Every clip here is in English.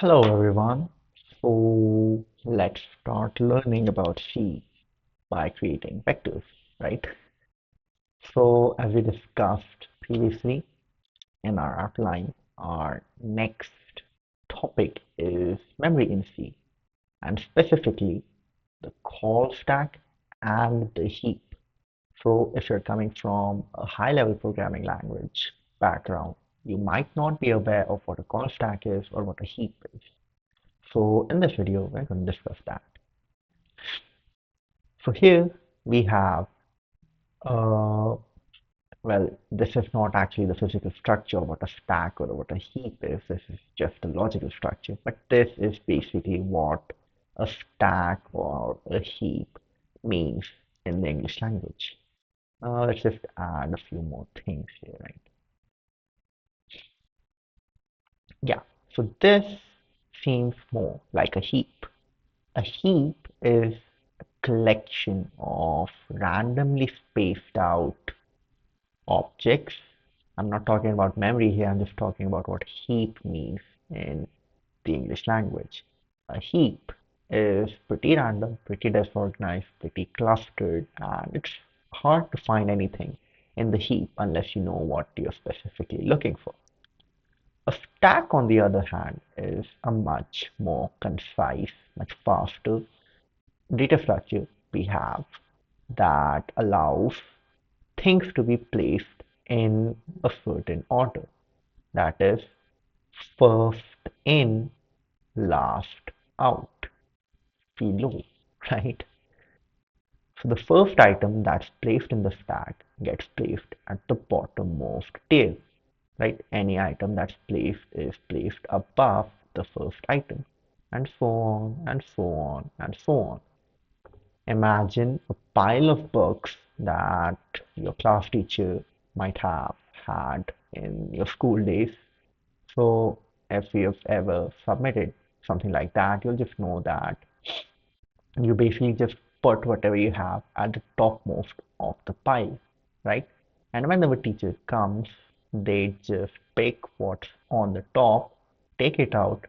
Hello everyone. So let's start learning about C by creating vectors, right? So as we discussed previously in our outline, our next topic is memory in C, and specifically the call stack and the heap. So if you're coming from a high-level programming language background, you might not be aware of what a call stack is or what a heap is. So in this video, we're going to discuss that. So here we have, uh, well, this is not actually the physical structure of what a stack or what a heap is. This is just the logical structure. But this is basically what a stack or a heap means in the English language. Let's just add a few more things here, right? Yeah, so this seems more like a heap. A heap is a collection of randomly spaced out objects. I'm not talking about memory here, I'm just talking about what heap means in the English language. A heap is pretty random, pretty disorganized, pretty clustered, and it's hard to find anything in the heap unless you know what you're specifically looking for. A stack, on the other hand, is a much more concise, much faster data structure we have that allows things to be placed in a certain order. That is, first in, last out, below, right? So the first item that's placed in the stack gets placed at the bottommost tier, right? Any item that's placed is placed above the first item, and so on, and so on, and so on. Imagine a pile of books that your class teacher might have had in your school days. So if you've ever submitted something like that, you'll just know that you basically just put whatever you have at the topmost of the pile, right? And when the teacher comes, they just pick what's on the top, take it out,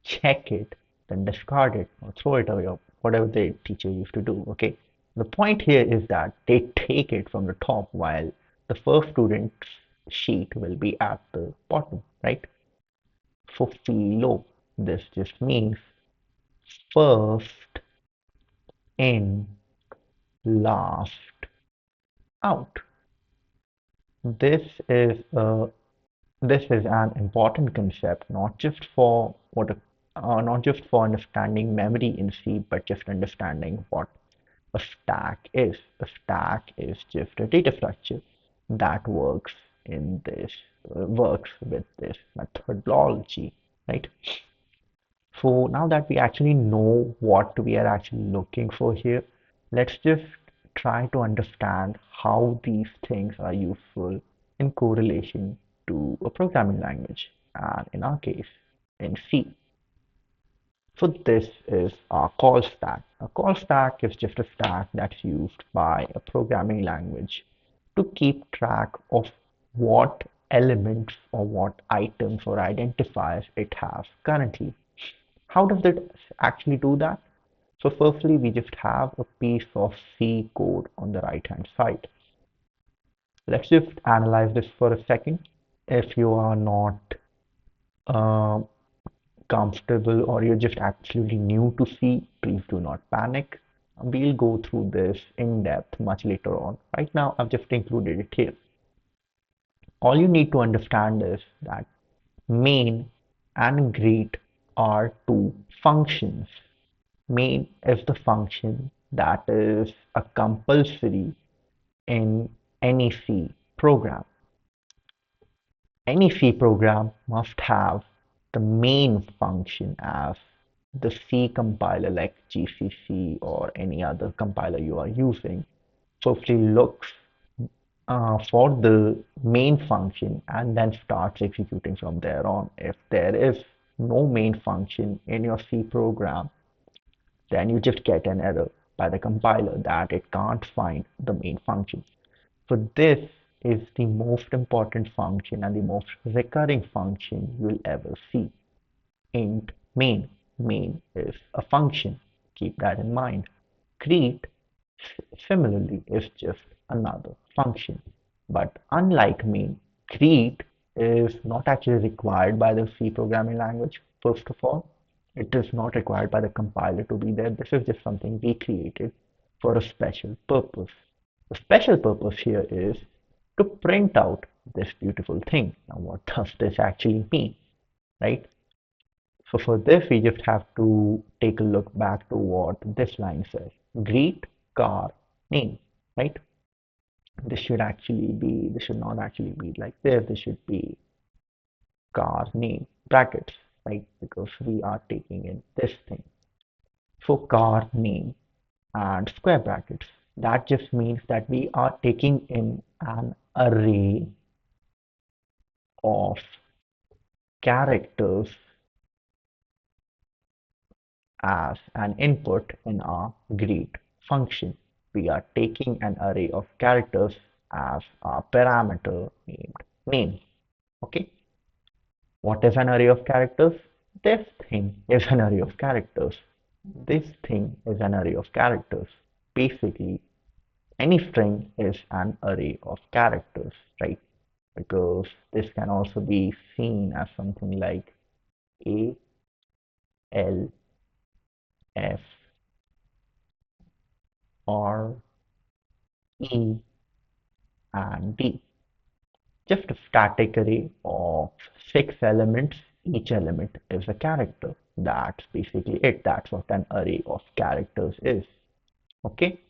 check it, then discard it or throw it away or whatever the teacher used to do, okay? The point here is that they take it from the top while the first student's sheet will be at the bottom, right? For philo, this just means first in, last out. This is a this is an important concept, not just for not just for understanding memory in C, but just understanding what a stack is. A stack is just a data structure that works with this methodology, right? So now that we actually know what we are actually looking for here, let's just try to understand how these things are useful in correlation to a programming language, and in our case, in C. So this is our call stack. A call stack is just a stack that's used by a programming language to keep track of what elements or what items or identifiers it has currently. How does it actually do that? So firstly, we just have a piece of C code on the right hand side. Let's just analyze this for a second. If you are not uh, comfortable or you're just absolutely new to C, please do not panic. We'll go through this in depth much later on. Right now, I've just included it here. All you need to understand is that main and greet are two functions. Main is the function that is a compulsory in any C program. Any C program must have the main function as the C compiler like GCC or any other compiler you are using. Firstly looks for the main function and then starts executing from there on. If there is no main function in your C program, then you just get an error by the compiler that it can't find the main function. So this is the most important function and the most recurring function you'll ever see. Int Main is a function. Keep that in mind. Greet, similarly, is just another function. But unlike main, greet is not actually required by the C programming language, first of all. It is not required by the compiler to be there. This is just something we created for a special purpose. The special purpose here is to print out this beautiful thing. Now, what does this actually mean, right? So for this, we just have to take a look back to what this line says. Greet car name, right? This should not actually be like this. This should be car name brackets, right? Because we are taking in this thing. So car name and square brackets. That just means that we are taking in an array of characters as an input in our greet function. We are taking an array of characters as a parameter named name. Okay. What is an array of characters? This thing is an array of characters. This thing is an array of characters. Basically, any string is an array of characters, right? Because this can also be seen as something like A, L, F, R, E, and D. Just a static array of 6 elements. Each element is a character. That's basically it. That's what an array of characters is. Okay.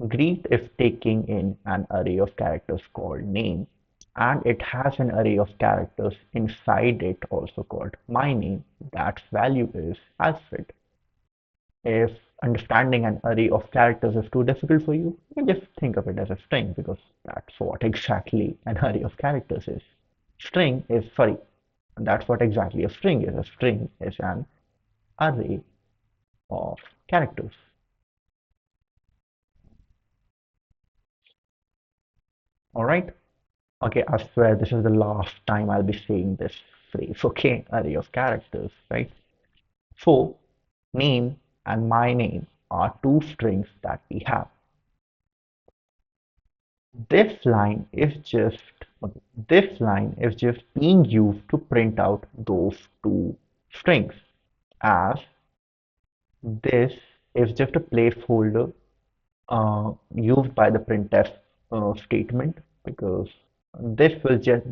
Greet is taking in an array of characters called name, and it has an array of characters inside it also called my name. That's value is Alfred. If understanding an array of characters is too difficult for you, you can just think of it as a string because that's what exactly an array of characters is. Sorry, that's what exactly a string is. A string is an array of characters. All right. Okay, I swear this is the last time I'll be saying this phrase. Okay, array of characters, right? So, name and my name are two strings that we have. This line is just this line is just being used to print out those two strings, as this is just a placeholder used by the printf statement, because this will just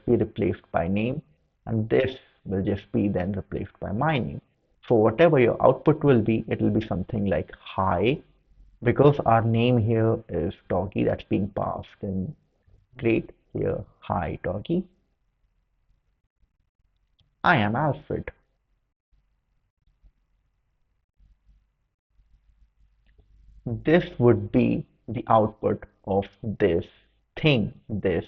be replaced by name, and this will just be then replaced by my name. So whatever your output will be, it will be something like hi, because our name here is doggy, that's being passed in. Great, here, hi doggy, I am Alfred. This would be the output of this thing, this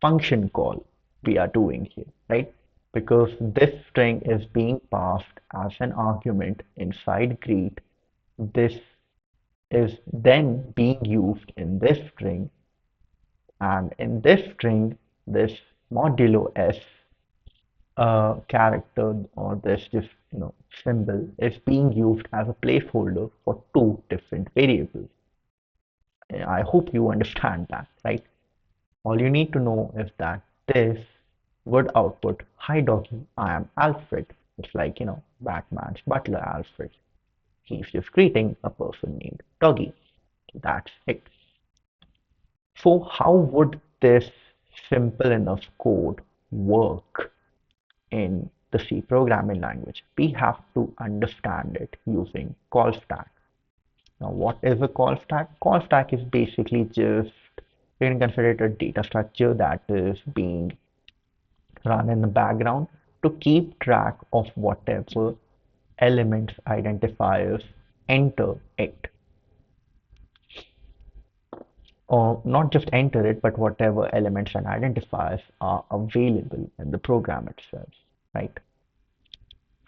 function call we are doing here, right? Because this string is being passed as an argument inside greet. This is then being used in this string, and in this string, this modulo s character, or this just symbol, is being used as a placeholder for two different variables. I hope you understand that, right? All you need to know is that this would output, hi doggy, I am Alfred. It's like, Batman's butler Alfred. He's just greeting a person named Doggy. That's it. So how would this simple enough code work in the C programming language? We have to understand it using call stack. Now, what is a call stack? Call stack is basically just, you can consider it a data structure that is being run in the background to keep track of whatever elements identifiers enter it, or not just enter it, but whatever elements and identifiers are available in the program itself, right?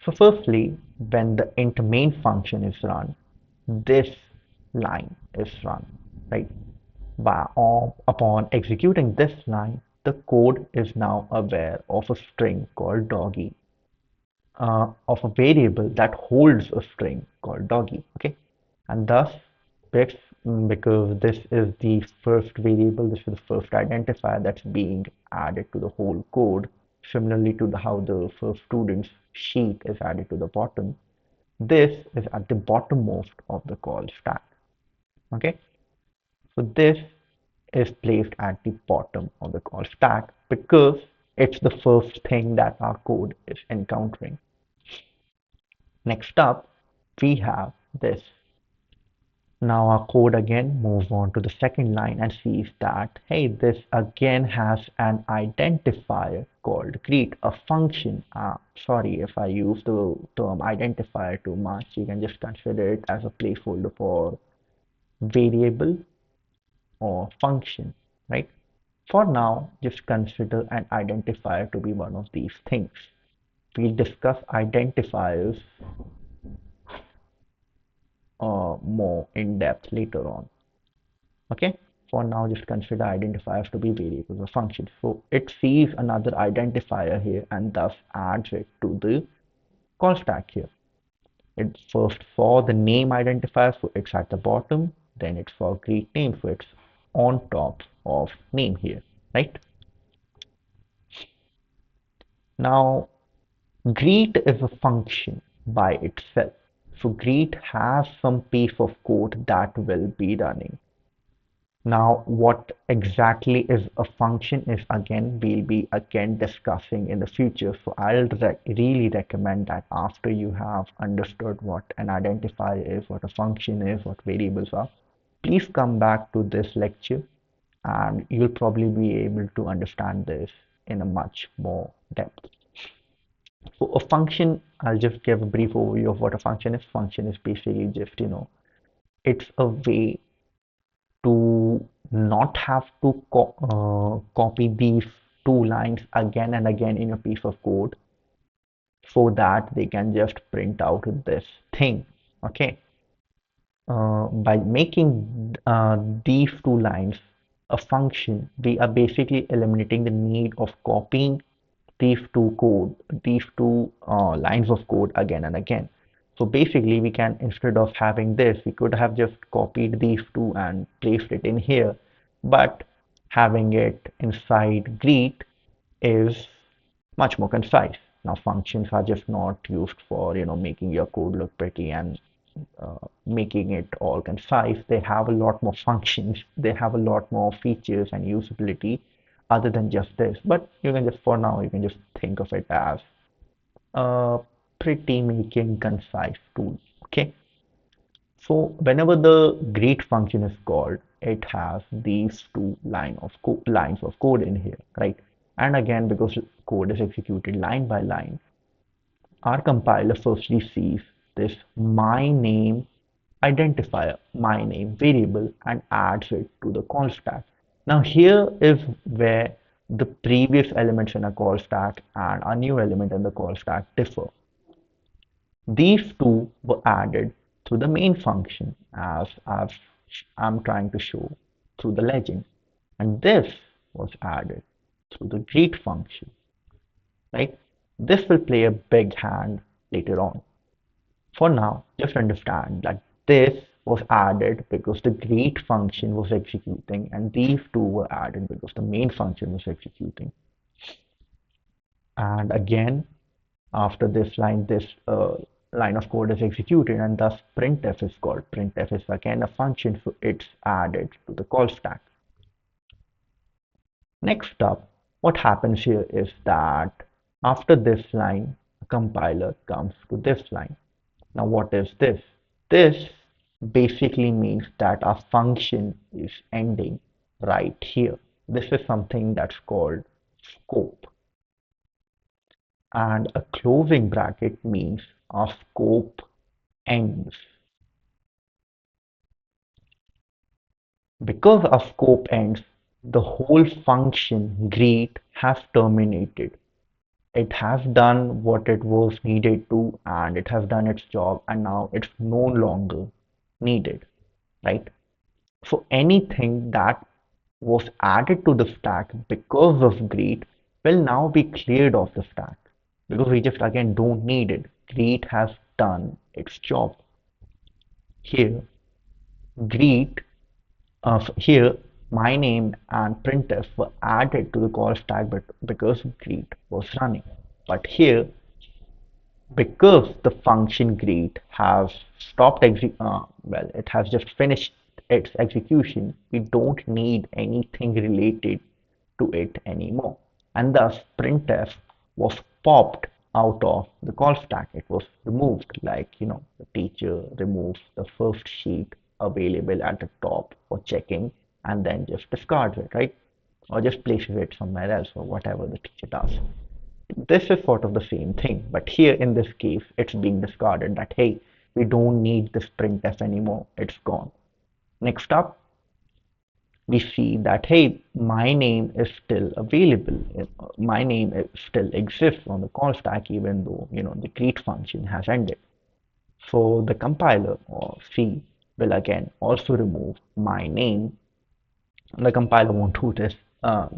So firstly, when the int main function is run, this line is run, right? Upon executing this line, the code is now aware of a string called doggy, of a variable that holds a string called doggy. Okay, and thus this, because this is the first variable, this is the first identifier that's being added to the whole code, similarly to how the first student's sheet is added to the bottom. This is at the bottommost of the call stack. Okay, so this is placed at the bottom of the call stack because it's the first thing that our code is encountering. Next up, we have this. Now our code again moves on to the second line and sees that, hey, this again has an identifier called greet, a function. Sorry if I use the term identifier too much. You can just consider it as a placeholder for variable or function, right? For now, just consider an identifier to be one of these things. We'll discuss identifiers more in depth later on. Okay, for now, just consider identifiers to be variables or functions. So it sees another identifier here and thus adds it to the call stack here. It first saw the name identifier, so it's at the bottom. Then it saw greet name, so it's on top of name here, right? Now, greet is a function by itself. So greet has some piece of code that will be running. Now, what exactly is a function is again, we'll be again discussing in the future. So I'll really recommend that after you have understood what an identifier is, what a function is, what variables are, please come back to this lecture and you'll probably be able to understand this in a much more depth. So a function, I'll just give a brief overview of what a function is. Function is basically just, it's a way to not have to copy these two lines again and again in a piece of code so that they can just print out this thing. Okay. By making these two lines a function, we are basically eliminating the need of copying these two lines of code again and again. So basically we can, instead of having this, we could have just copied these two and placed it in here, but having it inside greet is much more concise. Now functions are just not used for, making your code look pretty and making it all concise. They have a lot more functions, they have a lot more features and usability other than just this. But you can just, for now, you can just think of it as a pretty making concise tool. Okay. So whenever the greet function is called, it has these two lines of code in here, right? And again, because code is executed line by line, our compiler firstly sees this my name identifier, my name variable, and adds it to the call stack. Now here is where the previous elements in a call stack and a new element in the call stack differ. These two were added through the main function as I'm trying to show through the legend, and this was added through the greet function, right? This will play a big hand later on. For now, just understand that this was added because the greet function was executing, and these two were added because the main function was executing. And again, after this line of code is executed, and thus printf is called. Printf is again a function, so it's added to the call stack. Next up, what happens here is that after this line, a compiler comes to this line. Now, what is this? This basically means that our function is ending right here. This is something that's called scope. And a closing bracket means our scope ends. Because our scope ends, the whole function greet has terminated. It has done what it was needed to, and it has done its job, and now it's no longer needed, right? So anything that was added to the stack because of greet will now be cleared off the stack. because we just again don't need it. Greet has done its job. Here, greet here my name and printf were added to the call stack, but because greet was running. But here, because the function greet has stopped well, it has just finished its execution, we don't need anything related to it anymore, and thus printf was popped out of the call stack. It was removed, like the teacher removes the first sheet available at the top for checking and then just discards it, right? Or just places it somewhere else, or whatever the teacher does. This is sort of the same thing, but here in this case, it's being discarded that, hey, we don't need this printf anymore, it's gone. Next up, we see that, hey, my name is still available. My name still exists on the call stack, even though, the greet function has ended. So the compiler or C will again also remove my name. The compiler won't do this.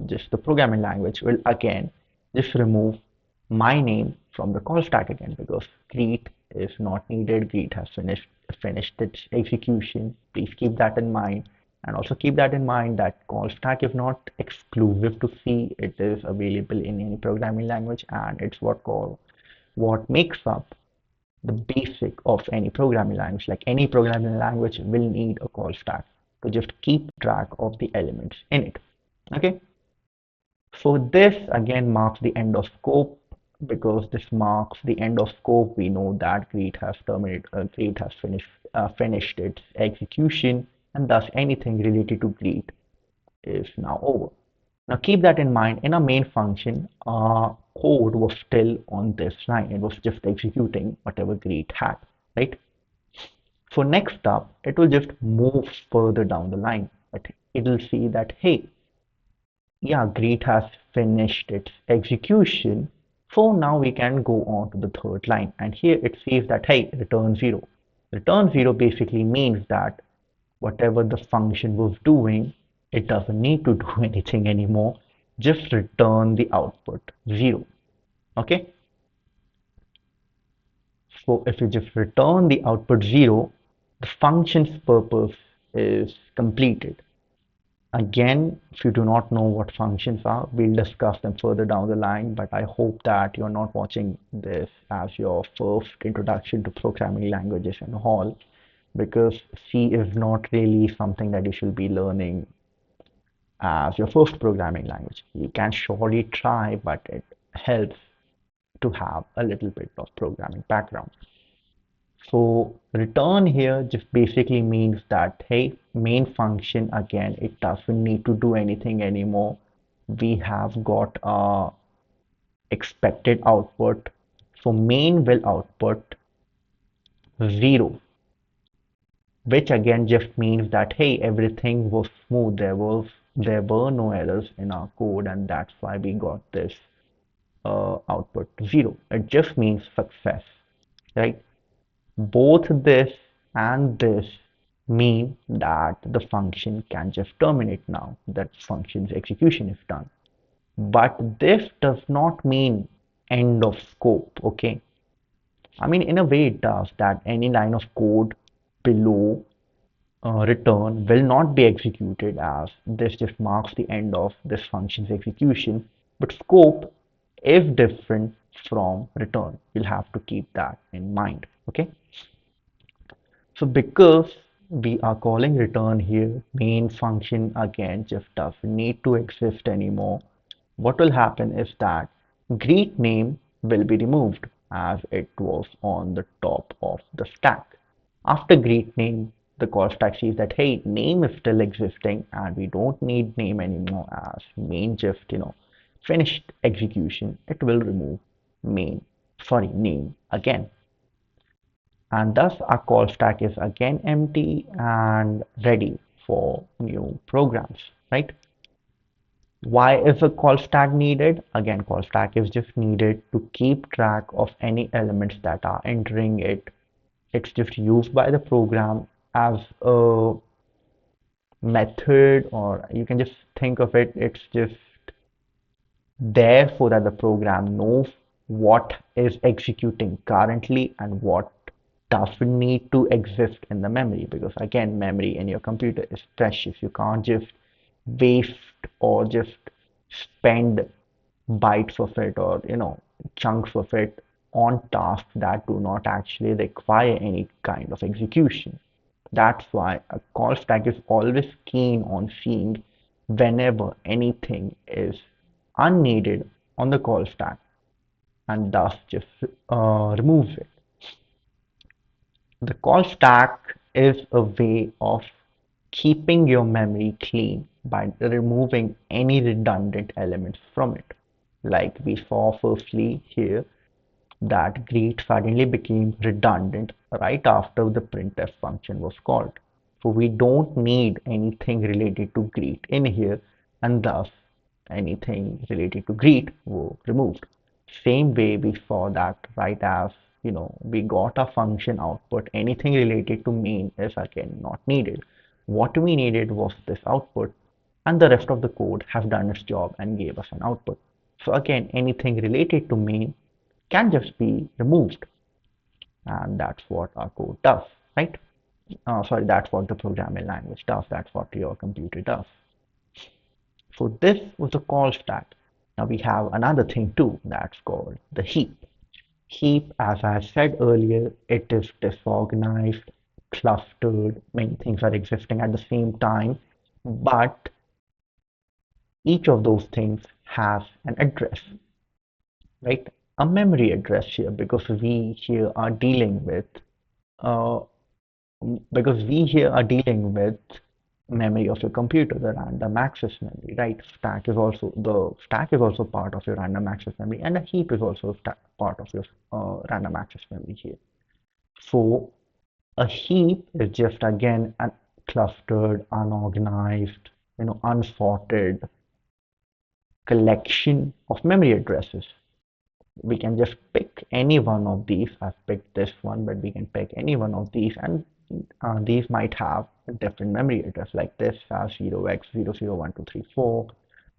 Just the programming language will again just remove my name from the call stack again, because greet is not needed. Greet has finished its execution. Please keep that in mind. And also keep that in mind that call stack is not exclusive to C. It is available in any programming language, and it's what makes up the basic of any programming language. Like any programming language will need a call stack to just keep track of the elements in it. Okay, so this again marks the end of scope. Because this marks the end of scope, we know that greet has finished its execution, and thus anything related to greet is now over. Now keep that in mind. In our main function, our code was still on this line. It was just executing whatever greet had, right? So next up, it will just move further down the line. But it will see that, hey, yeah, greet has finished its execution. So now we can go on to the third line. And here it says that, hey, return 0. Return 0 basically means that whatever the function was doing, it doesn't need to do anything anymore. Just return the output 0. Okay? So if you just return the output 0, the function's purpose is completed. Again, if you do not know what functions are, we'll discuss them further down the line, but I hope that you're not watching this as your first introduction to programming languages and all, because C is not really something that you should be learning as your first programming language. You can surely try, but it helps to have a little bit of programming background. So return here just basically means that, hey, main function again, it doesn't need to do anything anymore. We have got a expected output. So main will output 0, which again just means that, hey, everything was smooth. There were no errors in our code, and that's why we got this output 0. It just means success, right? Both this and this mean that the function can just terminate now, that function's execution is done. But this does not mean end of scope, okay? I mean, in a way it does, that any line of code below return will not be executed, as this just marks the end of this function's execution. But scope is different from return. You'll have to keep that in mind, okay? So because we are calling return here, main function again just doesn't need to exist anymore. What will happen is that greet name will be removed, as it was on the top of the stack. After greet name, the call stack sees that, hey, name is still existing and we don't need name anymore, as main just finished execution. It will remove name again, and thus our call stack is again empty and ready for new programs, right? Why is a call stack needed? Again, call stack is just needed to keep track of any elements that are entering it. It's just used by the program as a method, or you can just think of it, it's just there so that the program knows what is executing currently and what doesn't need to exist in the memory, because again, memory in your computer is precious. You can't just waste or just spend bytes of it, or chunks of it on tasks that do not actually require any kind of execution. That's why a call stack is always keen on seeing whenever anything is unneeded on the call stack, and thus just removes it. The call stack is a way of keeping your memory clean by removing any redundant elements from it. Like we saw firstly here, that greet suddenly became redundant right after the printf function was called. So we don't need anything related to greet in here, and thus anything related to greet were removed. Same way we saw that right as we got a function output, anything related to main is again not needed. What we needed was this output, and the rest of the code has done its job and gave us an output. So again, anything related to main can just be removed, and that's what our code does, right? Sorry, that's what the programming language does. That's what your computer does. So this was the call stack. Now we have another thing too, that's called the heap. Heap, as I said earlier, it is disorganized, clustered, many things are existing at the same time, but each of those things has an address, right? A memory address here, because we here are dealing with uh, memory of your computer, the random access memory, right? Stack is also part of your random access memory, and a heap is also part of your random access memory here. So a heap is just again a clustered, unorganized, unsorted collection of memory addresses. We can just pick any one of these. I've picked this one, but we can pick any one of these, and these might have a different memory address. Like this has 0x001234.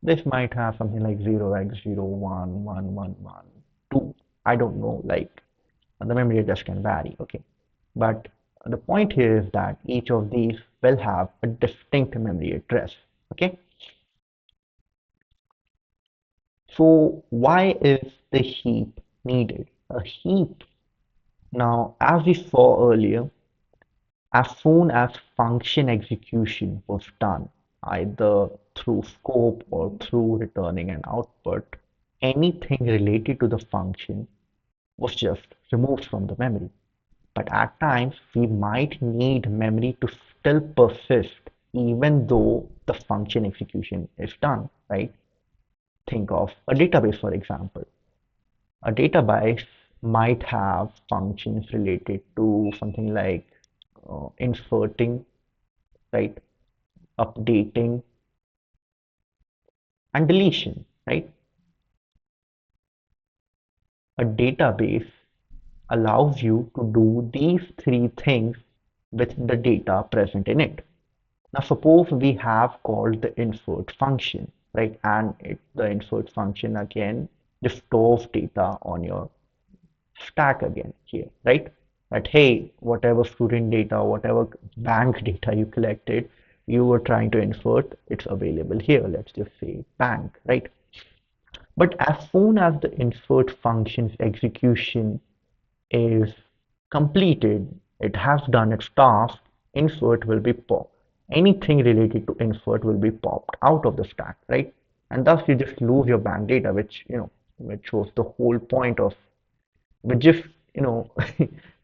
This might have something like 0x011112. I don't know, like the memory address can vary, okay? But the point here is that each of these will have a distinct memory address, okay? So why is the heap needed? A heap, now as we saw earlier, as soon as function execution was done, either through scope or through returning an output, anything related to the function was just removed from the memory. But at times, we might need memory to still persist even though the function execution is done, right? Think of a database, for example. A database might have functions related to something like inserting, right, updating, and deletion, right? A database allows you to do these three things with the data present in it. Now, suppose we have called the insert function, right? And the insert function again just stores data on your stack again here, right? That hey, whatever student data, whatever bank data you collected, you were trying to insert, it's available here. Let's just say bank, right? But as soon as the insert function's execution is completed, it has done its task, insert will be popped. Anything related to insert will be popped out of the stack, right? And thus you just lose your bank data, which was the whole point of, which just, you know,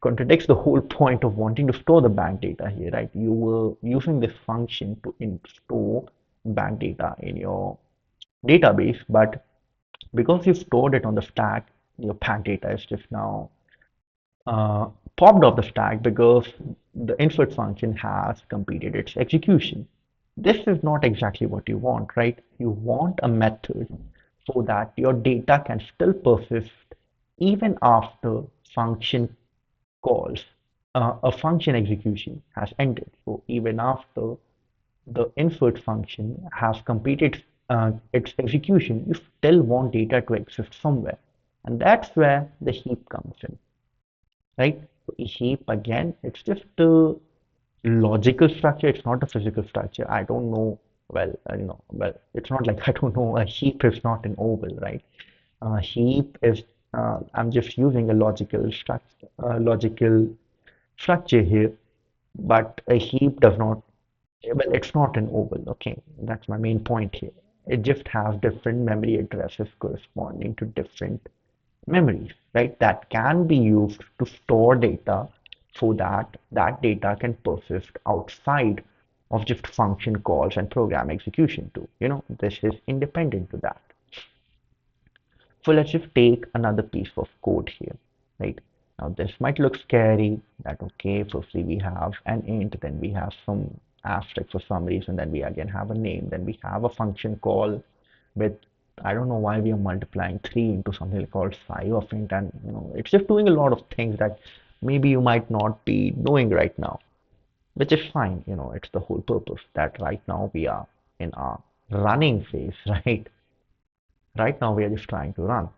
contradicts the whole point of wanting to store the bank data here, right? You were using this function to store bank data in your database, but because you stored it on the stack, your bank data is just now uh, popped off the stack because the insert function has completed its execution. This is not exactly what you want, right? You want a method so that your data can still persist even after function calls. A function execution has ended. So even after the insert function has completed its execution, you still want data to exist somewhere. And that's where the heap comes in, right? So a heap again, it's just a logical structure. It's not a physical structure. I don't know. Well, it's not like I don't know. A heap is not an oval, right? A heap is. I'm just using a logical structure here, but a heap does not. Well, it's not an oval. Okay, that's my main point here. It just has different memory addresses corresponding to different memories, right? That can be used to store data so that that data can persist outside of just function calls and program execution too. This is independent to that. So let's just take another piece of code here, right? Now this might look scary that okay, firstly we have an int, then we have some asterisk for some reason, then we again have a name, then we have a function call with I don't know why we are multiplying 3 into something called psi of int, and it's just doing a lot of things that maybe you might not be doing right now, which is fine. It's the whole purpose that right now we are in our running phase, right? Right now we are just trying to run.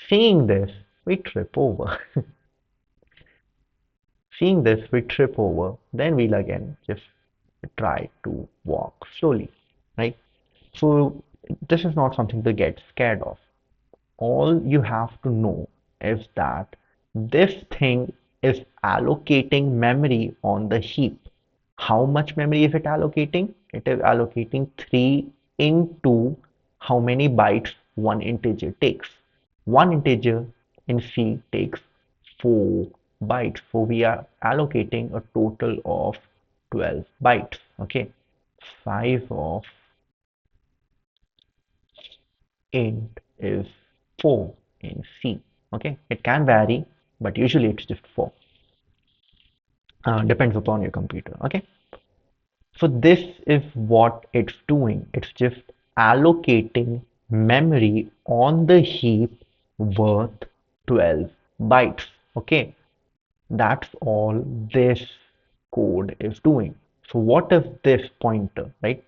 Seeing this, we trip over. Seeing this, we trip over. Then we'll again just try to walk slowly, right? So this is not something to get scared of. All you have to know is that this thing is allocating memory on the heap. How much memory is it allocating? It is allocating 3 into how many bytes one integer takes. One integer in C takes 4 bytes. So we are allocating a total of 12 bytes. Okay. Size of int is 4 in C. Okay. It can vary, but usually it's just 4. Depends upon your computer. Okay. So this is what it's doing. It's just allocating memory on the heap worth 12 bytes. Okay, that's all this code is doing. So what is this pointer, right?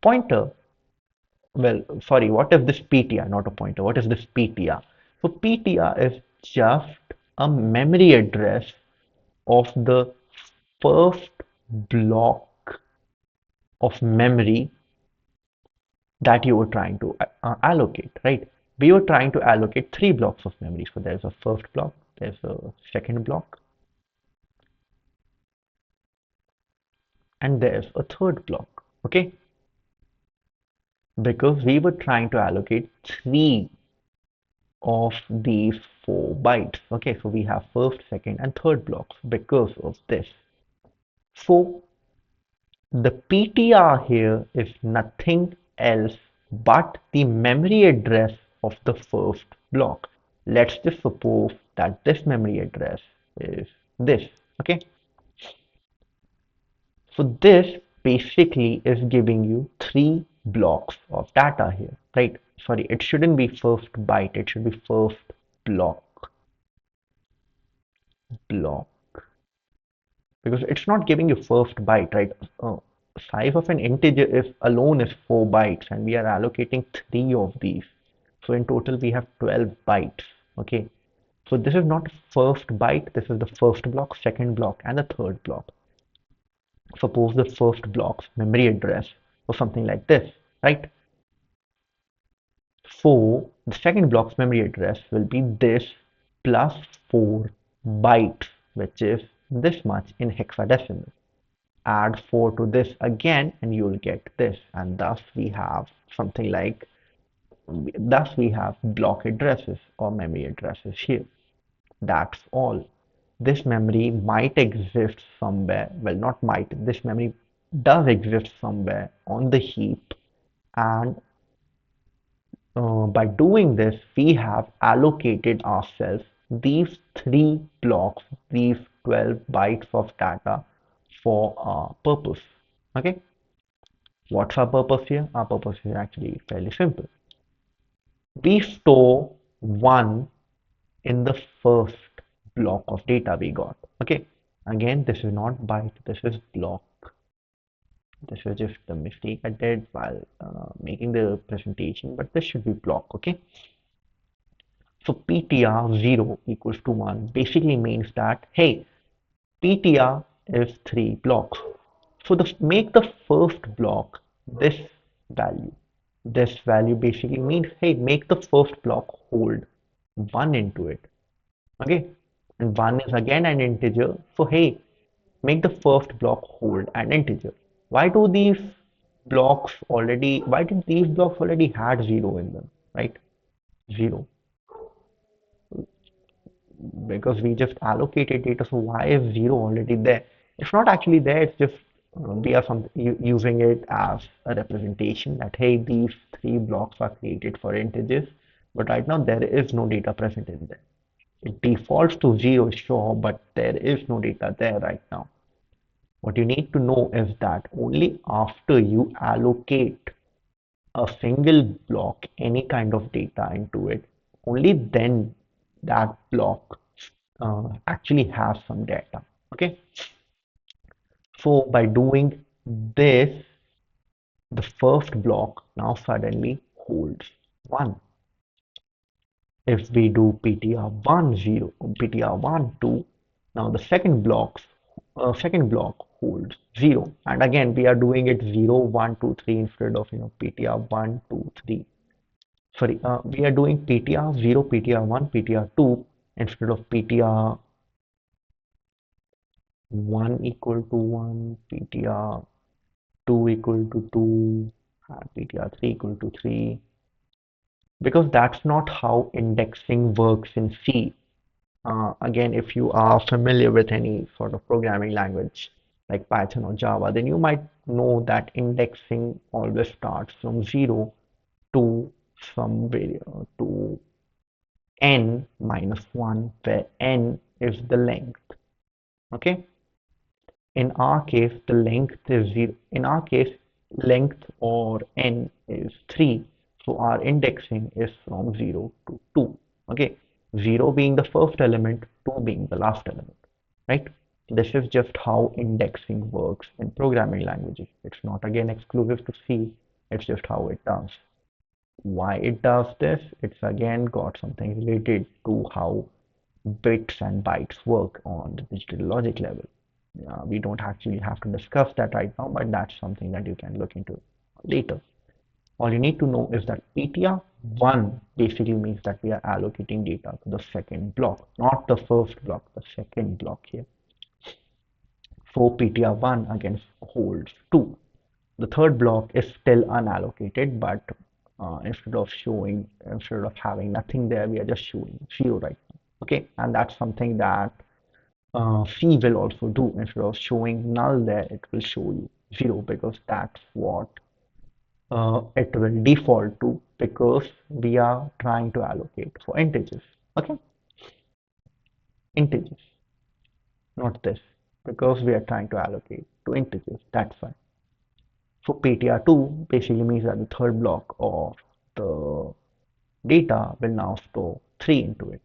Pointer, well, sorry, what is this PTR, not a pointer? What is this PTR? So PTR is just a memory address of the first block of memory that you were trying to allocate, right? We were trying to allocate 3 blocks of memory. So there's a first block, there's a second block, and there's a third block, okay? Because we were trying to allocate 3 of these 4 bytes, okay? So we have first, second, and third blocks because of this. So the PTR here is nothing else but the memory address of the first block. Let's just suppose that this memory address is this, okay? So this basically is giving you 3 blocks of data here, right? Sorry, it shouldn't be first byte, it should be first block, block. Because it's not giving you first byte, right? Size of an integer is alone is 4 bytes, and we are allocating 3 of these. So in total we have 12 bytes. Okay, so this is not first byte, this is the first block, second block, and the third block. Suppose the first block's memory address or something like this, right? So the second block's memory address will be this plus 4 bytes, which is this much in hexadecimal. Add 4 to this again and you'll get this, and thus we have something like, thus we have block addresses or memory addresses here. That's all. This memory might exist somewhere, well, not might, this memory does exist somewhere on the heap, and by doing this we have allocated ourselves these 3 blocks, these 12 bytes of data for our purpose. Okay, what's our purpose here? Our purpose is actually fairly simple. We store 1 in the first block of data we got. Okay, again, this is not byte, this is block. This is just the mistake I did while making the presentation, but this should be block. Okay, So PTR 0 equals to 1 basically means that, hey, PTR is 3 blocks. So make the first block this value. This value basically means, hey, make the first block hold 1 into it. Okay, and 1 is again an integer. So hey, make the first block hold an integer. Why did these blocks already had 0 in them, right? 0, because we just allocated data. So why is 0 already there? It's not actually there. It's just we are using it as a representation that, hey, these 3 blocks are created for integers, but right now there is no data present in them. It defaults to 0, sure, but there is no data there right now. What you need to know is that only after you allocate a single block, any kind of data into it, only then that block actually has some data. Okay, so by doing this, the first block now suddenly holds 1. If we do ptr1 0, ptr1 2, now the second block holds 0, and again we are doing it 0 1 2 3 instead of ptr1 2 3. Sorry, we are doing ptr 0 ptr1 ptr 2 instead of ptr 1 equal to 1 ptr 2 equal to 2 and ptr 3 equal to 3, because that's not how indexing works in C. Again, if you are familiar with any sort of programming language like Python or Java, then you might know that indexing always starts from 0 to to n minus 1, where n is the length. Okay, in our case the length is 0. In our case, length or n is 3, so our indexing is from 0 to 2. Okay, 0 being the first element, 2 being the last element, right? This is just how indexing works in programming languages. It's not again exclusive to C, it's just how it does. Why it does this? It's again got something related to how bits and bytes work on the digital logic level. We don't actually have to discuss that right now, but that's something that you can look into later. All you need to know is that PTR1 basically means that we are allocating data to the second block, not the first block, the second block here. For PTR1 again holds 2. The third block is still unallocated, but instead of having nothing there, we are just showing 0 right now. Okay, and that's something that C will also do. Instead of showing null there, it will show you 0, because that's what it will default to, because we are trying to allocate for integers. Okay, integers, not this, because we are trying to allocate to integers. That's why. So PTR2 basically means that the third block of the data will now store 3 into it.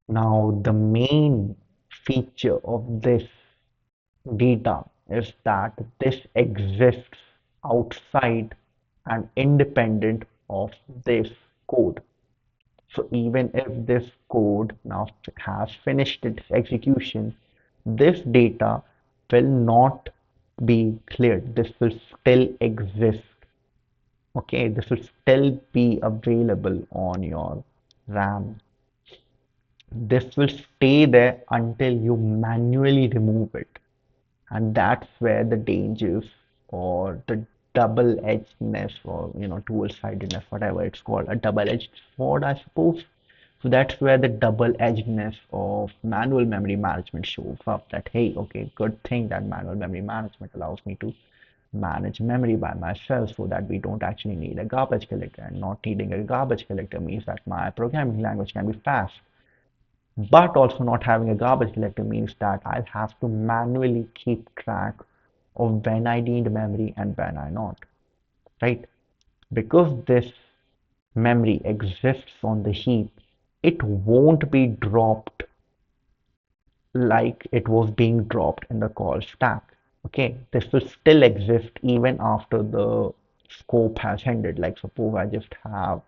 Now the main feature of this data is that this exists outside and independent of this code. So even if this code now has finished its execution, this data will not be cleared. This will still exist. Okay, this will still be available on your RAM. This will stay there until you manually remove it. And that's where the dangers or the double-edgedness, or dual-sidedness, whatever it's called, a double-edged sword, I suppose. So that's where the double-edgedness of manual memory management shows up, that hey, okay, good thing that manual memory management allows me to manage memory by myself, so that we don't actually need a garbage collector. And not needing a garbage collector means that my programming language can be fast. But also not having a garbage collector means that I'll have to manually keep track of when I need memory and when I not, right? Because this memory exists on the heap, it won't be dropped like it was being dropped in the call stack. Okay, this will still exist even after the scope has ended. Like suppose I just have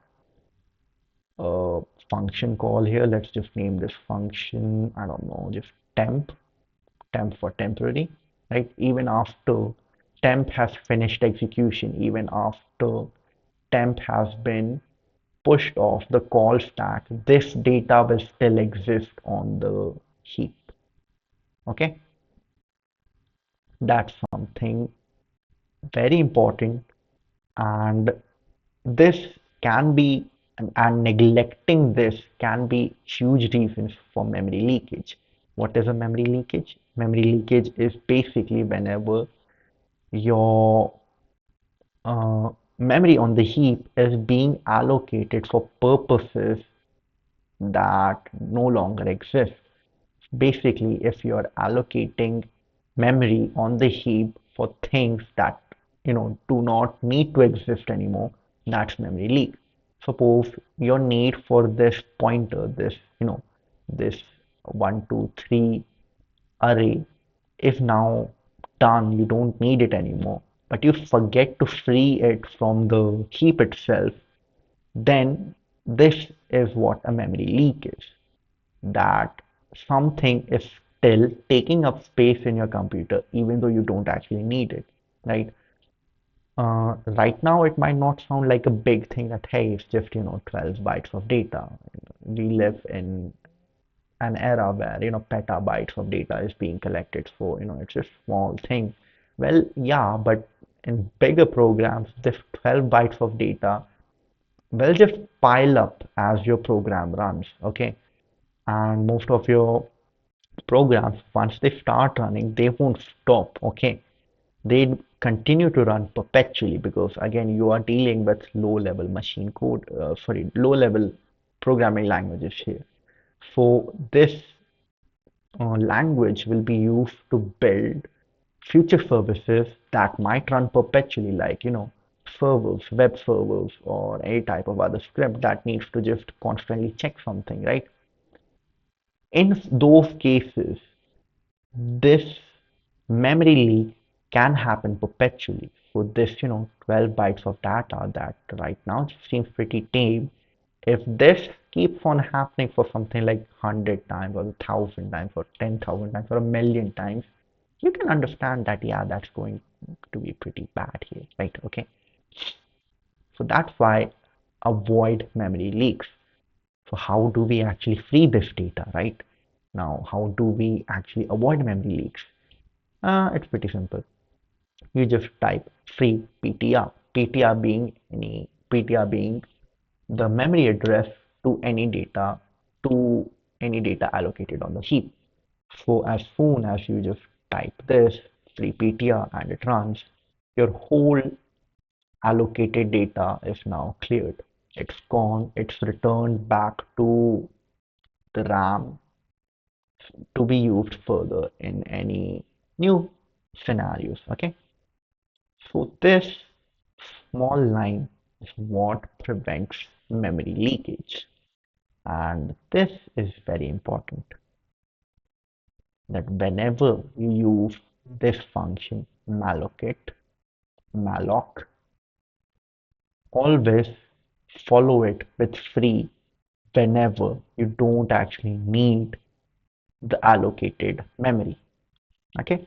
function call here. Let's just name this function, I don't know, just temp for temporary, right? Even after temp has finished execution, even after temp has been pushed off the call stack, this data will still exist on the heap. Okay, that's something very important, and this can be and neglecting this can be huge reasons for memory leakage. What is a memory leakage? Memory leakage is basically whenever your memory on the heap is being allocated for purposes that no longer exist. Basically, if you're allocating memory on the heap for things that do not need to exist anymore, that's memory leak. Suppose your need for this pointer, this 1 2 3 array is now done, you don't need it anymore, but you forget to free it from the heap itself, then this is what a memory leak is. That something is still taking up space in your computer even though you don't actually need it, right? Right now it might not sound like a big thing that hey, it's just 12 bytes of data. We live in an era where petabytes of data is being collected, so it's a small thing. Well, yeah, but in bigger programs this 12 bytes of data will just pile up as your program runs. Okay, and most of your programs, once they start running, they won't stop. Okay, they continue to run perpetually because again you are dealing with low level machine code, sorry, low level programming languages here. So this language will be used to build future services that might run perpetually, like servers, web servers, or any type of other script that needs to just constantly check something, right? In those cases, this memory leak can happen perpetually. So this 12 bytes of data that right now seems pretty tame, if this keeps on happening for something like 100 times or 1,000 times or 10,000 times or a million times, you can understand that yeah, that's going to be pretty bad here, right? Okay, so that's why avoid memory leaks. So how do we actually free this data, right? Now, how do we actually avoid memory leaks? It's pretty simple. You just type free PTR. PTR being the memory address to any data allocated on the heap. So as soon as you just type this free PTR and it runs, your whole allocated data is now cleared. It's gone, it's returned back to the RAM to be used further in any new scenarios. Okay, so this small line is what prevents memory leakage, and this is very important, that whenever you use this function malloc, always follow it with free whenever you don't actually need the allocated memory. Okay,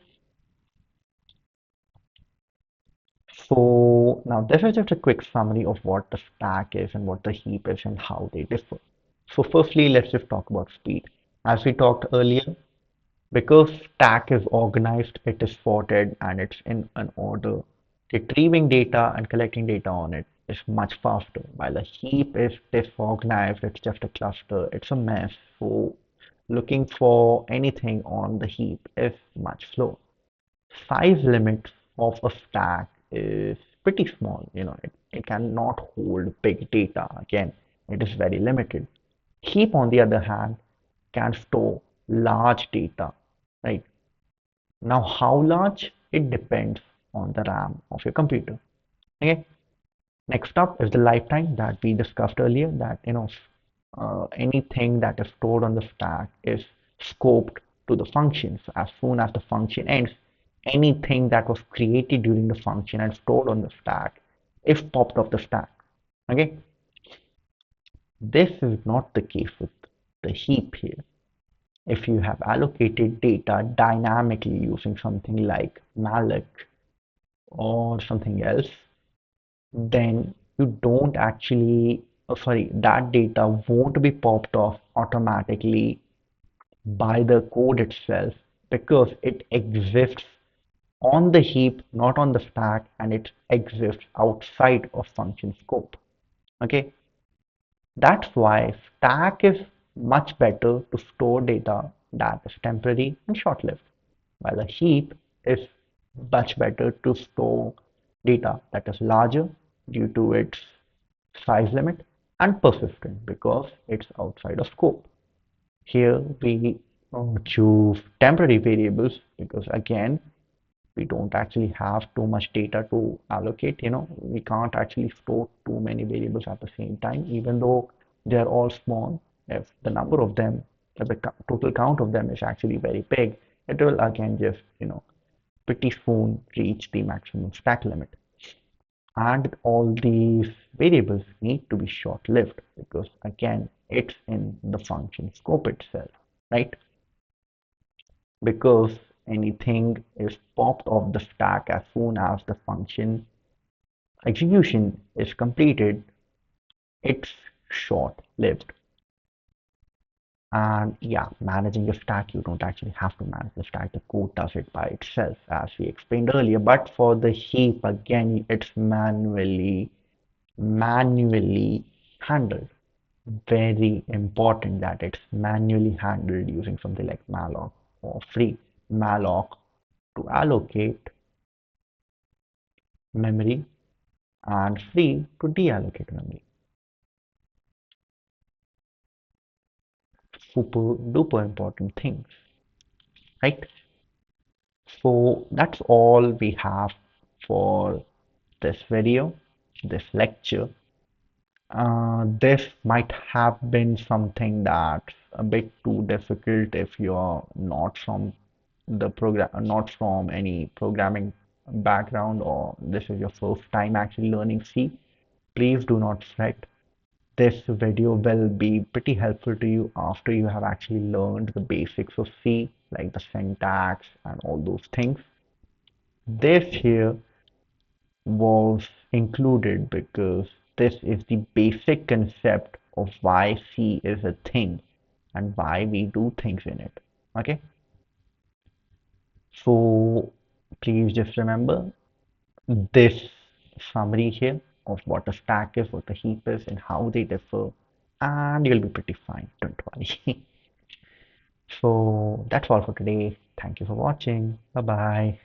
so now this is just a quick summary of what the stack is and what the heap is and how they differ. So firstly, let's just talk about speed. As we talked earlier, because stack is organized, it is sorted, and it's in an order, retrieving data and collecting data on it is much faster. While a heap is disorganized, it's just a cluster, it's a mess. So looking for anything on the heap is much slower. Size limit of a stack is pretty small. It cannot hold big data. Again, it is very limited. Heap, on the other hand, can store large data, right? Now, how large? It depends on the RAM of your computer. Okay. Next up is the lifetime that we discussed earlier, that anything that is stored on the stack is scoped to the function. So as soon as the function ends, anything that was created during the function and stored on the stack is popped off the stack. Okay. This is not the case with the heap here. If you have allocated data dynamically using something like malloc or something else, then you don't actually, sorry, that data won't be popped off automatically by the code itself because it exists on the heap, not on the stack, and it exists outside of function scope. Okay, that's why stack is much better to store data that is temporary and short-lived, while a heap is much better to store data that is larger due to its size limit and persistent because it's outside of scope. Here we choose temporary variables because again we don't actually have too much data to allocate. We can't actually store too many variables at the same time, even though they're all small. If the number of them, if the total count of them is actually very big, it will again just pretty soon reach the maximum stack limit. And all these variables need to be short-lived because again it's in the function scope itself, right? Because anything is popped off the stack as soon as the function execution is completed, it's short-lived. And yeah, managing a stack, you don't actually have to manage the stack. The code does it by itself, as we explained earlier. But for the heap, again, it's manually handled. Very important that it's manually handled using something like malloc or free. Malloc to allocate memory and free to deallocate memory. Super duper important things, right? So that's all we have for this video, this lecture. This might have been something that's a bit too difficult if you're not from the program, not from any programming background, or this is your first time actually learning C. Please do not fret. This video will be pretty helpful to you after you have actually learned the basics of C, like the syntax and all those things. This here was included because this is the basic concept of why C is a thing and why we do things in it. Okay, so please just remember this summary here of what a stack is, what a heap is, and how they differ, and you'll be pretty fine. Don't worry. So that's all for today. Thank you for watching. Bye bye.